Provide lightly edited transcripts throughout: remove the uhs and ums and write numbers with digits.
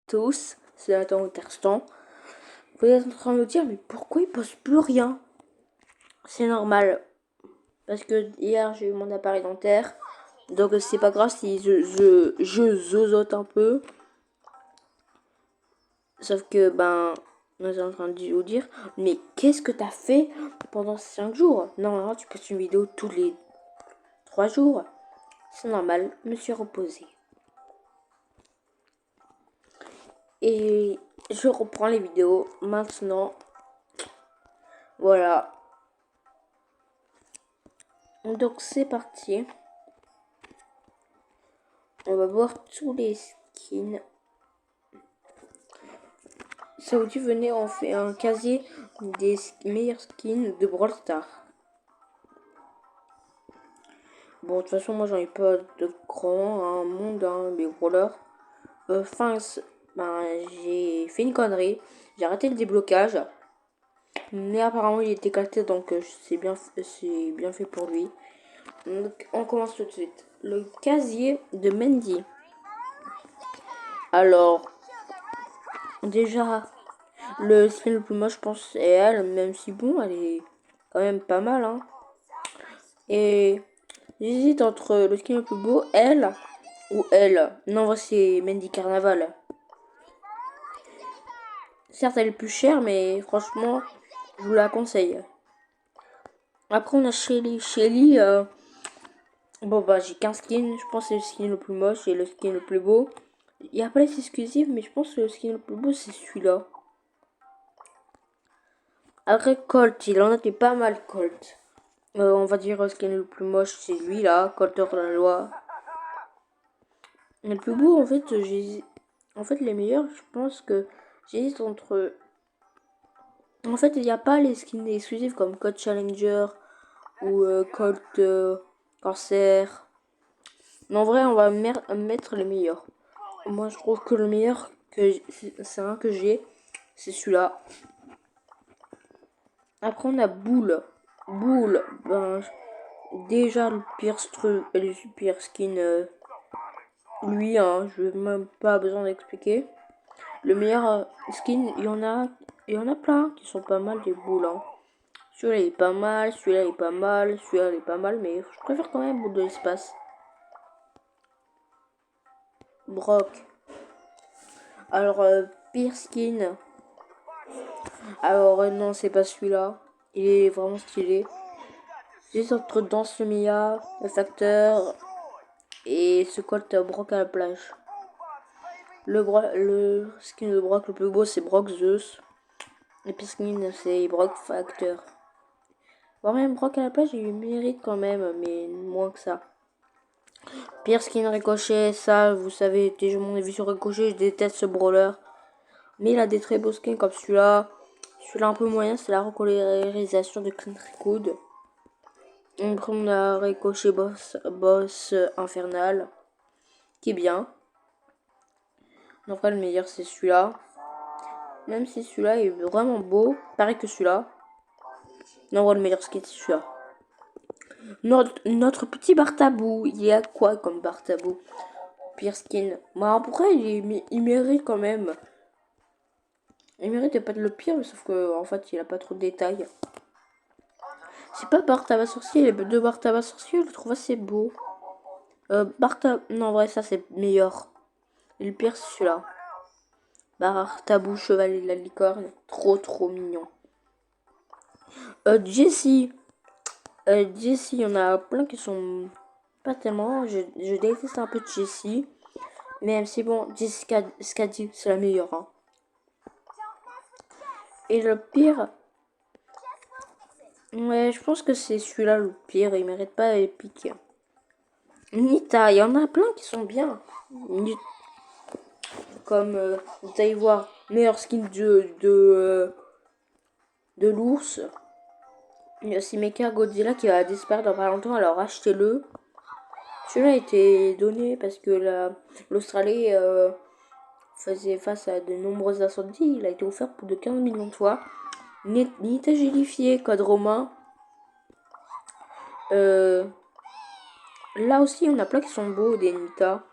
tous, c'est Nathan Waterston. Vous êtes en train de me dire, mais pourquoi il poste plus rien? C'est normal. Parce que hier, j'ai eu mon appareil dentaire. Donc, c'est pas grave si je zozote un peu. Sauf que, nous sommes en train de vous dire, mais qu'est-ce que t'as fait pendant 5 jours? Non, tu postes une vidéo tous les 3 jours. C'est normal, je me suis reposée. Et je reprends les vidéos maintenant. Voilà. Donc c'est parti. On va voir tous les skins. Ça vous dit, venez, on fait un casier des meilleurs skins de Brawl Stars. Bon, de toute façon, moi j'en ai pas de grand monde, les brawlers. Enfin, j'ai fait une connerie. J'ai arrêté le déblocage. Mais apparemment, il était éclaté, donc c'est bien fait pour lui. Donc, on commence tout de suite. Le casier de Mandy. Alors, déjà, le skin le plus moche, je pense, c'est elle, même si bon, elle est quand même pas mal, hein. Et j'hésite entre le skin le plus beau, elle, ou elle. Non, moi, c'est Mandy Carnaval. Certes, elle est plus chère, mais franchement, je vous la conseille. Après, on a Shelly. Shelly, bon, j'ai qu'un skin. Je pense que c'est le skin le plus moche et le skin le plus beau. Il n'y a pas les exclusifs, mais je pense que le skin le plus beau, c'est celui-là. Après, Colt, il en a fait pas mal, Colt. On va dire le skin le plus moche, c'est lui là, Colt hors la loi. Le plus beau, en fait, les meilleurs, je pense que j'hésite entre. En fait, il n'y a pas les skins exclusifs comme Colt Challenger ou Colt Corsair. Mais en vrai, on va mettre les meilleurs. Moi, je trouve que le meilleur, c'est un que j'ai, c'est celui-là. Après, on a Boule. Boule, déjà le pire skin, lui, je n'ai même pas besoin d'expliquer. Le meilleur skin, il y en a plein qui sont pas mal des boules. Celui-là il est pas mal, celui-là il est pas mal, celui-là il est pas mal, mais je préfère quand même boule de l'espace. Brock. Alors, pire skin. Alors, non, c'est pas celui-là. Il est vraiment stylé. Juste entre Danse le Mia, le Facteur et ce Colt Brock à la plage. Le skin de Brock le plus beau, c'est Brock Zeus. Le pire skin, c'est Brock Facteur. Bon, même Brock à la plage, il mérite quand même, mais moins que ça. Pire skin Ricochet, ça, vous savez, déjà mon avis sur Ricochet, je déteste ce brawler. Mais il a des très beaux skins comme celui-là. Celui-là un peu moyen, c'est la recolorisation de Clint Eastwood. Après, on a Ricochet Boss Infernal, qui est bien. Après, le meilleur, c'est celui-là. Même si celui-là est vraiment beau, pareil que celui-là. Non, le meilleur skin, c'est celui-là. Notre petit Bartabou, il y a quoi comme Bartabou? Pire skin. Pourquoi il mérite quand même. Il mérite pas de le pire, mais sauf que en fait, il a pas trop de détails. C'est pas Bartaba sorcier, les deux Bartaba sorcier, je le trouve assez beau. Non, en vrai, ça c'est meilleur. Et le pire, c'est celui-là. Bartabou, chevalier de la licorne. Trop mignon. Jessie. Jessie, il y en a plein qui sont pas tellement. Je déteste un peu Jessie. Mais c'est bon, Jessica Scadi, c'est la meilleure. Et le pire. Ouais, je pense que c'est celui-là le pire. Il mérite pas épique. Nita, il y en a plein qui sont bien. Comme vous allez voir, meilleur skin de l'ours. Il y a aussi Mecha Godzilla qui va disparaître dans pas longtemps, alors achetez-le. Celui-là a été donné parce que l'Australie faisait face à de nombreux incendies. Il a été offert pour de 15 millions de fois. Nita gélifié, code romain. Là aussi, on a plein qui sont beaux, des Nita.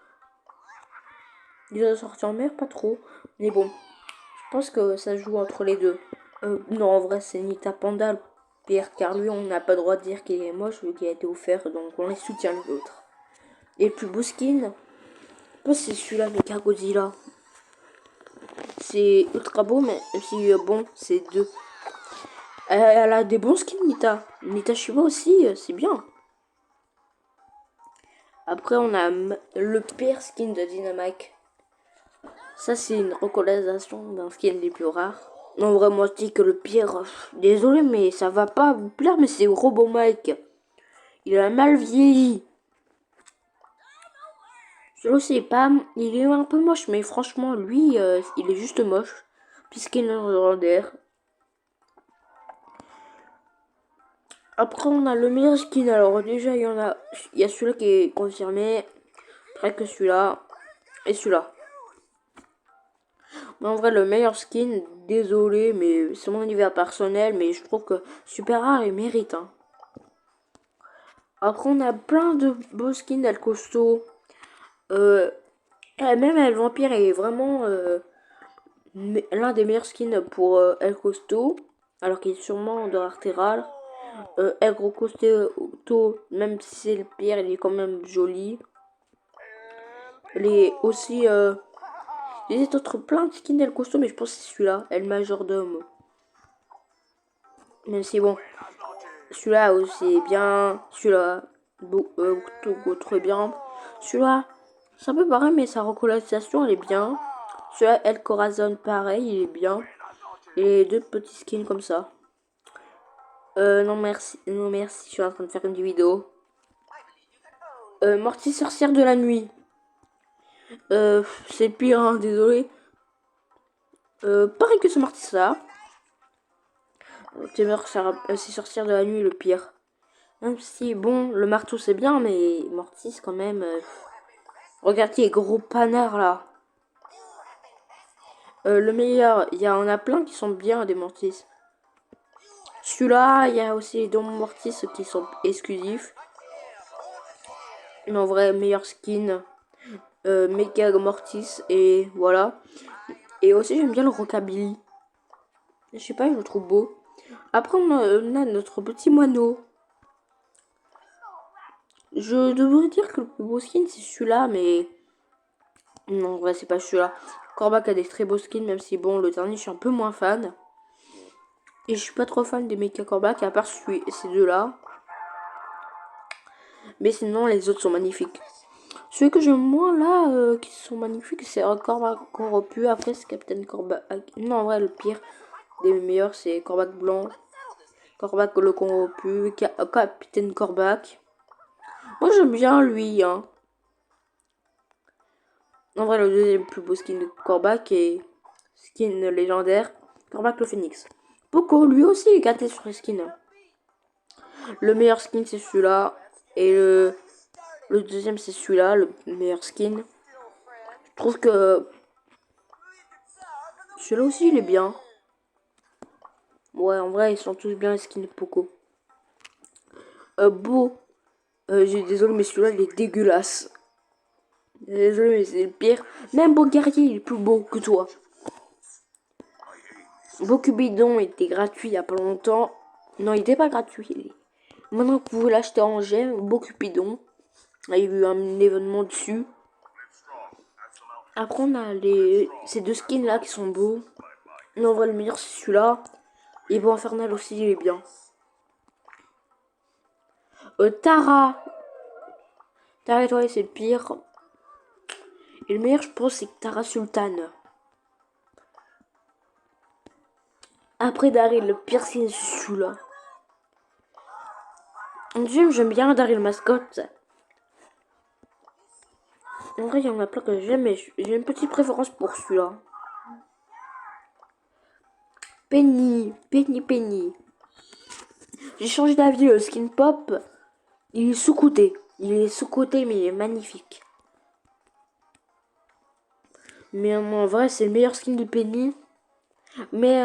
Les autres sorties en mer, pas trop. Mais bon, je pense que ça joue entre les deux. Non, en vrai, c'est Nita Panda, le pire, car lui, on n'a pas le droit de dire qu'il est moche vu qu'il a été offert, donc on les soutient les autres. Et le plus beau skin, c'est celui-là, Mecha Godzilla. C'est ultra beau, mais si bon, c'est deux. Elle a des bons skins, Nita. Nita Shiba aussi, c'est bien. Après, on a le pire skin de Dynamite. Ça, c'est une localisation d'un skin des plus rares. Non, vraiment, je dis que le pire... désolé, mais ça va pas vous plaire, mais c'est Robot Mike. Il a mal vieilli. Celui-là aussi, pas... il est un peu moche, mais franchement, lui, il est juste moche. Puisqu'il est légendaire. Après, on a le meilleur skin. Alors, déjà, il y a celui-là qui est confirmé. Après que celui-là. Et celui-là. Mais en vrai, le meilleur skin, désolé, mais c'est mon univers personnel. Mais je trouve que Super Rare, il mérite. Hein. Après, on a plein de beaux skins El Costo. Même El Vampire est vraiment l'un des meilleurs skins pour El Costo. Alors qu'il est sûrement de rareté rare. El Gros Costo, même si c'est le pire, il est quand même joli. Il est aussi... il y a d'autres plein de skins El Costo, mais je pense que c'est celui-là, El Majordome. Même si bon, celui-là aussi est bien. Celui-là, très bien. Celui-là, c'est un peu pareil, mais sa localisation, elle est bien. Celui-là, El Corazon, pareil, il est bien. Et deux petits skins comme ça. Non merci, non merci, je suis en train de faire une vidéo. Morty sorcière de la nuit. C'est le pire, hein, désolé. Pareil que ce Morty ça. C'est sorcière de la nuit le pire. Même si, bon, le marteau c'est bien, mais Mortis quand même. Regardez, gros panard là. Le meilleur, il y en a plein qui sont bien des Mortis. Celui-là, il y a aussi les dons Mortis qui sont exclusifs. Mais en vrai, meilleur skin. Mega Mortis et voilà. Et aussi, j'aime bien le Rockabilly. Je sais pas, je le trouve beau. Après, on a notre petit moineau. Je devrais dire que le plus beau skin, c'est celui-là, mais... non, en vrai, c'est pas celui-là. Corbac a des très beaux skins, même si, bon, le dernier, je suis un peu moins fan. Et je suis pas trop fan des Mecha Corbac, à part ces deux-là. Mais sinon, les autres sont magnifiques. Celui que j'aime moins, là, qui sont magnifiques, c'est un Corbac corrompu. Après, c'est Captain Corbac. Non, en vrai, le pire des meilleurs, c'est Corbac blanc. Corbac le corrompu. Capitaine Corbac. Moi, j'aime bien lui, hein. En vrai, le deuxième plus beau skin de Corbac est skin légendaire. Corbac le Phoenix. Poco, lui aussi, est gâté sur les skins. Le meilleur skin, c'est celui-là. Et le deuxième, c'est celui-là, le meilleur skin. Je trouve que celui-là aussi, il est bien. Ouais, en vrai, ils sont tous bien les skins de Poco. Beau. Désolé, mais celui-là, il est dégueulasse. Désolé, mais c'est le pire. Même Beau Guerrier, il est plus beau que toi. Beau Cupidon était gratuit il y a pas longtemps. Non, il était pas gratuit. Maintenant, vous pouvez l'acheter en gemme. Beau Cupidon. Il y a eu un événement dessus. Après, on a ces deux skins là qui sont beaux. Non, en vrai, le meilleur c'est celui-là. Et Beau Infernal aussi, il est bien. Tara. Tara étoilée, c'est le pire. Et le meilleur, je pense, c'est Tara Sultan. Après Daryl, le pire, c'est celui-là. En deuxième, j'aime bien Daryl mascotte. En vrai, il y en a plein que j'aime, mais j'ai une petite préférence pour celui-là. Penny. J'ai changé d'avis, le skin pop, il est sous-coté. Il est sous-coté, mais il est magnifique. Mais en vrai, c'est le meilleur skin de Penny. Mais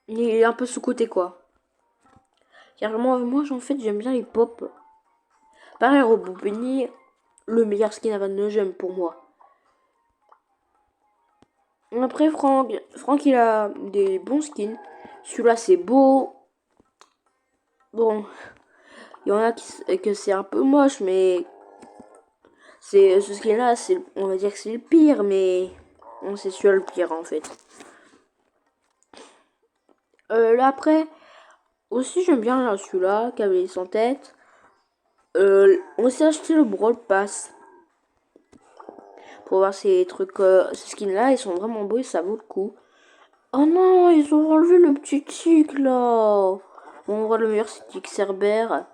il est un peu sous-coté, quoi. Car moi en fait, j'aime bien les pop. Pareil, Robot Penny, le meilleur skin à 29 j'aime pour moi. Après, Franck, il a des bons skins. Celui-là, c'est beau. Bon, il y en a que c'est un peu moche, mais ce skin-là, on va dire que c'est le pire, mais bon, c'est celui-là le pire, en fait. Là, après, aussi, j'aime bien là, celui-là, qui avait sans tête. On s'est acheté le Brawl Pass. Pour voir ces trucs, ces skins-là, ils sont vraiment beaux et ça vaut le coup. Oh non, ils ont enlevé le petit tic là. Bon, on voit le meilleur c'est Tic Cerbère.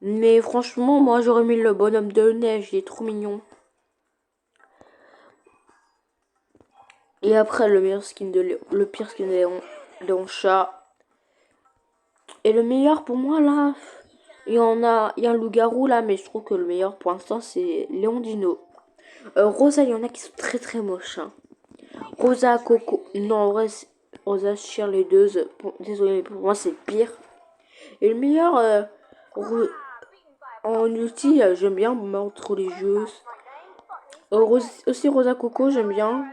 Mais franchement, moi j'aurais mis le bonhomme de neige, il est trop mignon. Et après, le meilleur skin de Léon, le pire skin de Léon Chat. Et le meilleur pour moi là, il y a un loup-garou là, mais je trouve que le meilleur pour l'instant c'est Léon Dino. Rosa, il y en a qui sont très très moches. Hein. Rosa, Coco, non en vrai, Rosa, Cheerleaders, désolé, mais pour moi c'est le pire. Et le meilleur, en ulti, j'aime bien mordre religieuse. Aussi Rosa Coco, j'aime bien.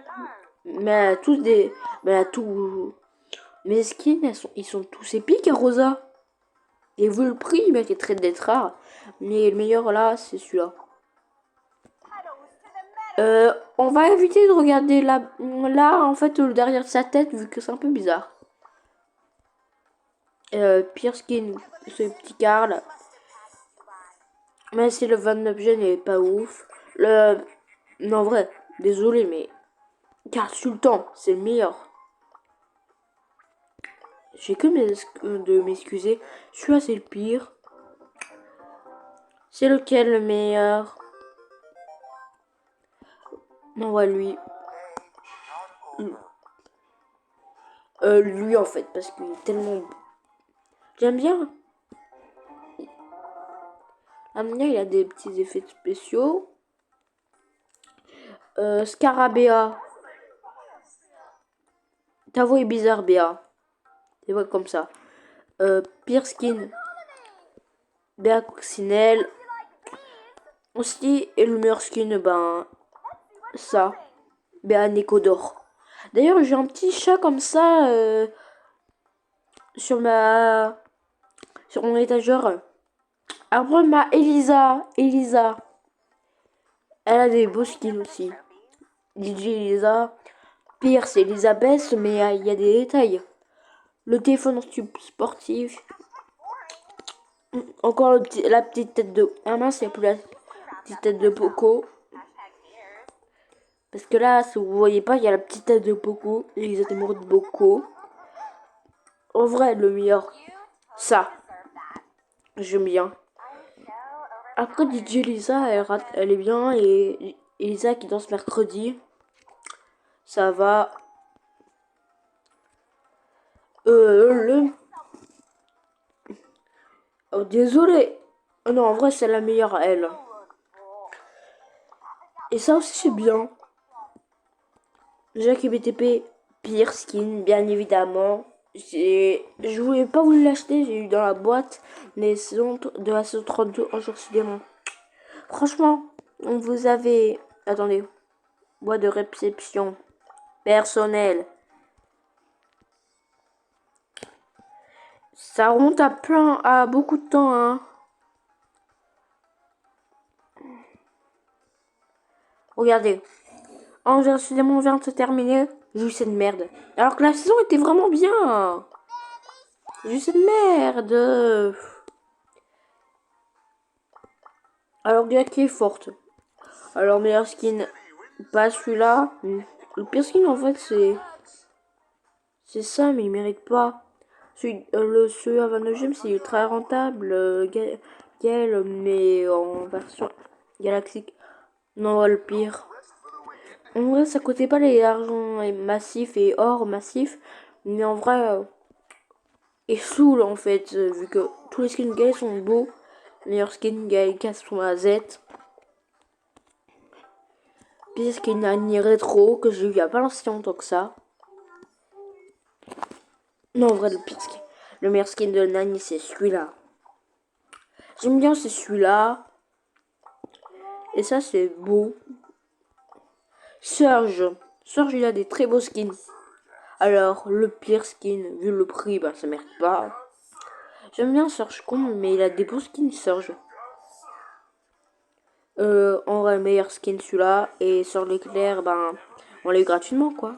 Mais tous des. Mais tous. Mes skins, ils sont tous épiques à Rosa. Et vu le prix, il mériterait d'être rare. Mais le meilleur là, c'est celui-là. On va éviter de regarder là, en fait, le derrière de sa tête, vu que c'est un peu bizarre. Pire skin, ce petit Carl. Mais c'est le 29 gen, il est pas ouf. Non, en vrai, désolé, mais Car Sultan, c'est le meilleur. J'ai que de m'excuser. Celui-là, c'est le pire. C'est lequel le meilleur? Non, ouais, lui. Lui, en fait, parce qu'il est tellement... J'aime bien. Amnia, il a des petits effets spéciaux. Scarabea. Ta voix est bizarre, Béa. C'est vrai comme ça. Pire skin. Béa Coccinelle. Aussi, et le meilleur skin, ben... Ça. Béa Nicodore. D'ailleurs, j'ai un petit chat comme ça... sur mon étagère. Après, ma Elisa. Elle a des beaux skins aussi. DJ Elisa. Pire, c'est Elisabeth, mais il y a des détails. Le téléphone sportif. Encore la petite tête de... Ah mince, il n'y a plus la petite tête de Poco. Parce que là, si vous voyez pas, il y a la petite tête de Poco. Elisa est morte de Poco. En vrai, le meilleur. Ça. J'aime bien. Après, DJ Elisa, elle est bien. Et Elisa qui danse mercredi. Ça va. Oh, désolé. Oh, non, en vrai, c'est la meilleure, elle. Et ça aussi, c'est bien. Jacques BTP, pire skin, bien évidemment. Je voulais pas vous l'acheter, j'ai eu dans la boîte les saisons de la saison 32 en jour démon. Franchement, on vous avait... Attendez. Boîte de réception. Personnel. Ça remonte à beaucoup de temps, hein. Regardez. Angers Démon vient de se terminer. J'ai eu cette merde. Alors que la saison était vraiment bien. J'ai eu cette merde. Alors qui est forte. Alors meilleur skin. Pas celui-là. Le pire skin en fait c'est ça, mais il mérite pas. Celui à 29ème c'est très rentable. Gale, mais en version galactique. Non, le pire. En vrai, ça coûtait pas les argent massifs et or massif. Mais en vrai, il saoule en fait. Vu que tous les skins Gale sont beaux. Meilleur skin Gale sont à Z. Pire skin Nani rétro que j'ai eu il y a pas si longtemps que ça. Non, en vrai, le pire skin. Le meilleur skin de Nani, c'est celui-là. J'aime bien, c'est celui-là. Et ça, c'est beau. Surge. Sorge, il a des très beaux skins. Alors, le pire skin, vu le prix, bah ça mérite pas. J'aime bien Surge con, mais il a des beaux skins, Surge. En vrai, meilleur skin celui-là. Et sur l'éclair, ben, on l'a eu gratuitement, quoi.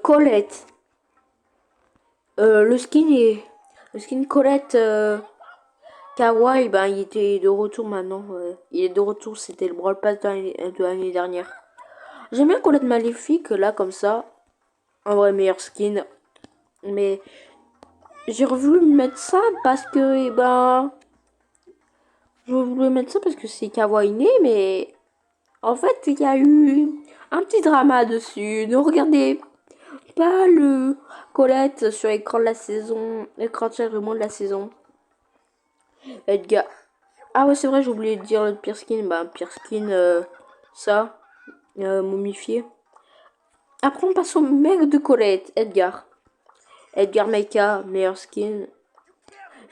Colette. Le skin est... Le skin Colette Kawaii, ben, il était de retour maintenant. Il est de retour, c'était le Brawl Pass de l'année dernière. J'aime bien Colette Maléfique, là, comme ça. En vrai, meilleur skin. Mais j'ai voulu mettre ça parce que, eh ben... Je voulais mettre ça parce que c'est Kawaii né, mais... En fait, il y a eu un petit drama dessus. Ne regardez pas le Colette sur l'écran de la saison. L'écran de chargement de la saison. Edgar. Ah ouais, c'est vrai, j'ai oublié de dire le pire skin. Bah, pire skin, ça. Momifié. Après, on passe au mec de Colette, Edgar. Edgar Mecha, meilleur skin.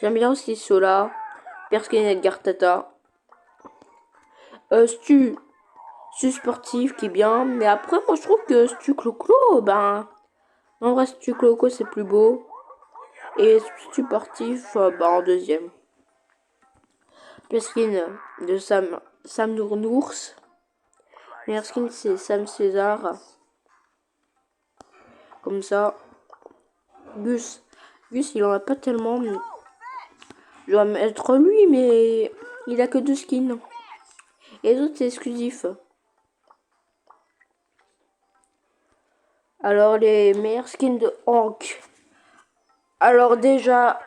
J'aime bien aussi ceux-là. Pire skin, Edgar Tata. Stu. Stu sportif qui est bien. Mais après, moi, je trouve que Stu Clo-Clo, ben... En vrai, Stu Clo-Clo, c'est plus beau. Et Stu sportif, bah, en deuxième. Pire skin de Sam Nournours. Meilleur skin, c'est Sam César. Comme ça. Gus. Gus, il en a pas tellement. Je dois mettre lui, mais il a que 2 skins. Et les autres, c'est exclusif. Alors, les meilleurs skins de Hank. Alors, déjà,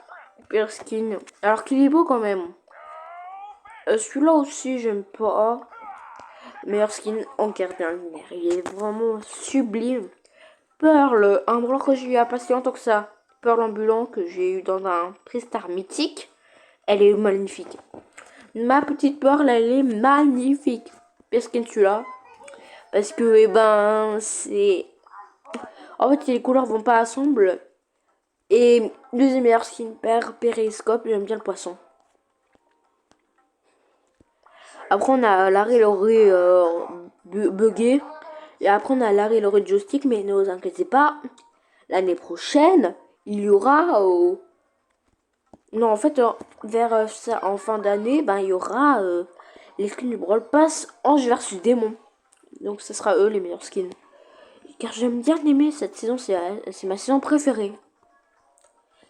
pire skin. Alors qu'il est beau quand même. Celui-là aussi, j'aime pas. Meilleur skin Hank Cardinal. Il est vraiment sublime. Pearl, un blanc que j'ai eu il y a pas si longtemps que ça. Pearl ambulant que j'ai eu dans un Tristar mythique. Elle est magnifique. Ma petite Pearl, elle est magnifique. Pire skin celui-là. Parce que, eh ben, c'est... En fait, les couleurs vont pas ensemble. Et deuxième meilleur skin, périscope, j'aime bien le poisson. Après, on a l'arrêt l'oreille bugué. Et après, on a l'arrêt l'oreille joystick. Mais ne vous inquiétez pas, l'année prochaine, il y aura... Non, en fait, vers ça, en fin d'année, ben, il y aura les skins du Brawl Pass Ange versus Démon. Donc, ce sera eux les meilleurs skins. Car j'aime bien aimer cette saison, c'est ma saison préférée.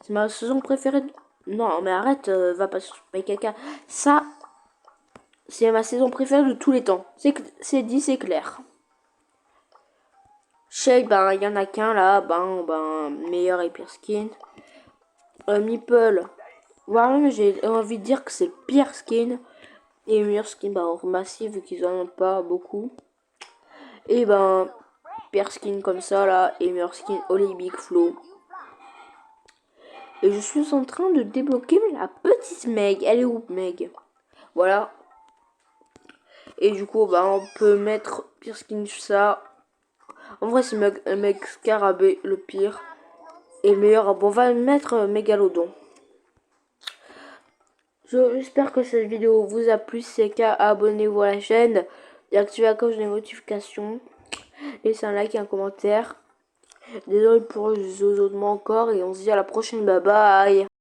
C'est ma saison préférée. Non, mais arrête, va pas sur caca. Ça, c'est ma saison préférée de tous les temps. C'est dit, c'est clair. Shay, ben, il y en a qu'un là. Ben, meilleur et pire skin. Meeple. Voilà, j'ai envie de dire que c'est le pire skin. Et meilleur skin, ben, massif, vu qu'ils en ont pas beaucoup. Et ben, pire skin comme ça là. Et meilleur skin Holy Big Flow. Et je suis en train de débloquer la petite Meg. Elle est où, Meg? Voilà. Et du coup, bah, on peut mettre pire skin ça. En vrai, c'est Meg Scarabée le pire. Et le meilleur, bon, on va mettre Mégalodon. J'espère que cette vidéo vous a plu. Si c'est le cas, abonnez-vous à la chaîne. Et activez la cloche des notifications. Laissez un like et un commentaire. Désolé pour les autres encore. Et on se dit à la prochaine. Bye bye.